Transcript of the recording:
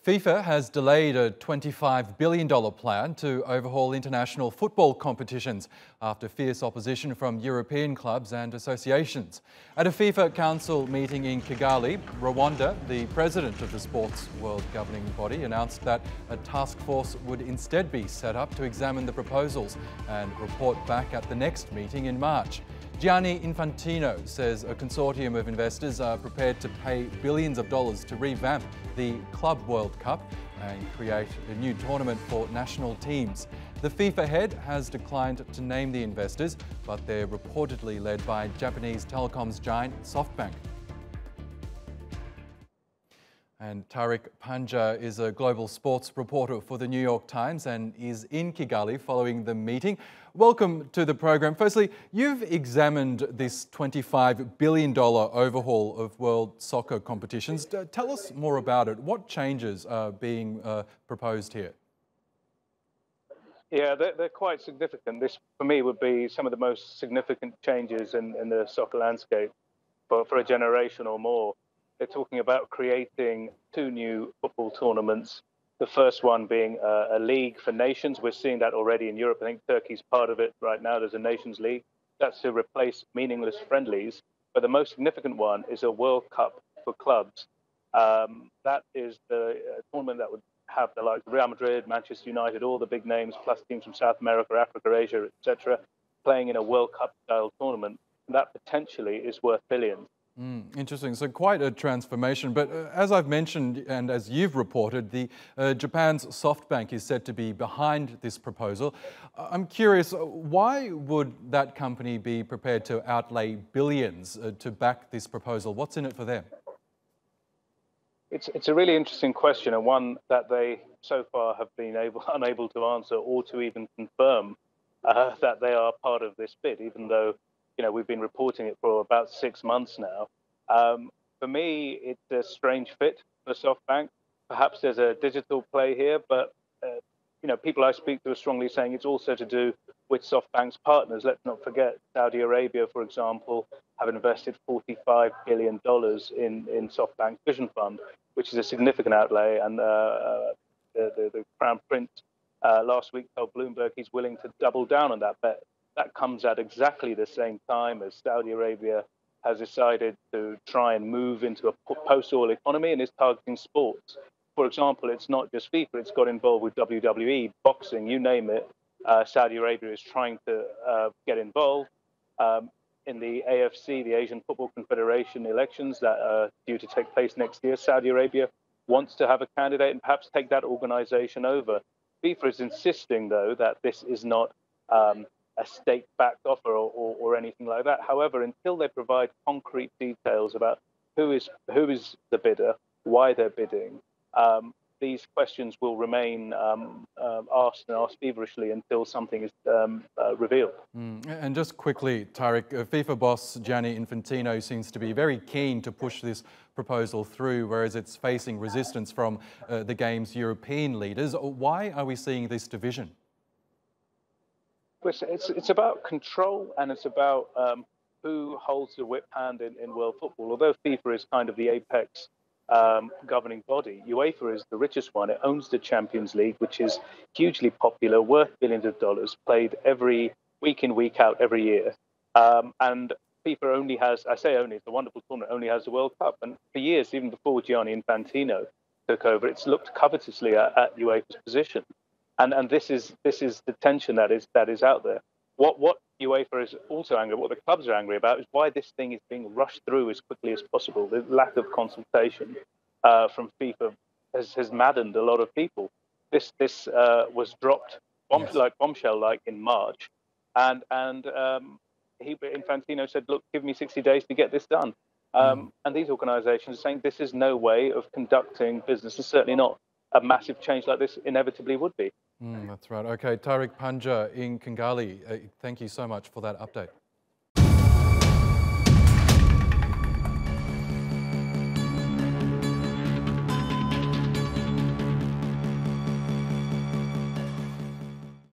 FIFA has delayed a $25 billion plan to overhaul international football competitions after fierce opposition from European clubs and associations. At a FIFA Council meeting in Kigali, Rwanda, the president of the sports world governing body, announced that a task force would instead be set up to examine the proposals and report back at the next meeting in March. Gianni Infantino says a consortium of investors are prepared to pay billions of dollars to revamp the Club World Cup and create a new tournament for national teams. The FIFA head has declined to name the investors, but they're reportedly led by Japanese telecoms giant SoftBank. And Tariq Panja is a global sports reporter for the New York Times and is in Kigali following the meeting. Welcome to the program. Firstly, you've examined this $25 billion overhaul of world soccer competitions. Tell us more about it. What changes are being proposed here? Yeah, they're quite significant. This, for me, would be some of the most significant changes in the soccer landscape for a generation or more. They're talking about creating two new football tournaments. The first one being a league for nations. We're seeing that already in Europe. I think Turkey's part of it right now. There's a Nations League. That's to replace meaningless friendlies. But the most significant one is a World Cup for clubs. That is the tournament that would have the likes of Real Madrid, Manchester United, all the big names, plus teams from South America, Africa, Asia, etc., playing in a World Cup-style tournament. And that potentially is worth billions. Interesting. So quite a transformation. But as I've mentioned and as you've reported, Japan's SoftBank is said to be behind this proposal. I'm curious, why would that company be prepared to outlay billions to back this proposal? What's in it for them? It's a really interesting question, and one that they so far have been unable to answer or to even confirm that they are part of this bid, even though we've been reporting it for about 6 months now. For me, it's a strange fit for SoftBank. Perhaps there's a digital play here, but people I speak to are strongly saying it's also to do with SoftBank's partners. Let's not forget Saudi Arabia, for example, have invested $45 billion in SoftBank's Vision Fund, which is a significant outlay. And the Crown Prince last week told Bloomberg he's willing to double down on that bet. That comes at exactly the same time as Saudi Arabia has decided to try and move into a post-oil economy and is targeting sports. For example, it's not just FIFA, it's got involved with WWE, boxing, you name it. Saudi Arabia is trying to get involved. In the AFC, the Asian Football Confederation elections that are due to take place next year, Saudi Arabia wants to have a candidate and perhaps take that organization over. FIFA is insisting, though, that this is not a state-backed offer or anything like that. However, until they provide concrete details about who is the bidder, why they're bidding, these questions will remain asked feverishly until something is revealed. And just quickly, Tariq, FIFA boss Gianni Infantino seems to be very keen to push this proposal through, whereas it's facing resistance from the game's European leaders. Why are we seeing this division? It's about control, and it's about who holds the whip hand in world football. Although FIFA is kind of the apex governing body, UEFA is the richest one. It owns the Champions League, which is hugely popular, worth billions of dollars, played every week in, week out, every year. And FIFA only has, I say only, it's a wonderful tournament, only has the World Cup. And for years, even before Gianni Infantino took over, it's looked covetously at UEFA's position. And this is the tension that is out there. What UEFA is also angry, what the clubs are angry about, is why this thing is being rushed through as quickly as possible. The lack of consultation from FIFA has maddened a lot of people. This was dropped bombshell-like in March, and Infantino said, "Look, give me 60 days to get this done." And these organisations are saying this is no way of conducting business. It's certainly not a massive change like this inevitably would be. That's right. Okay, Tariq Panja in Kigali, thank you so much for that update.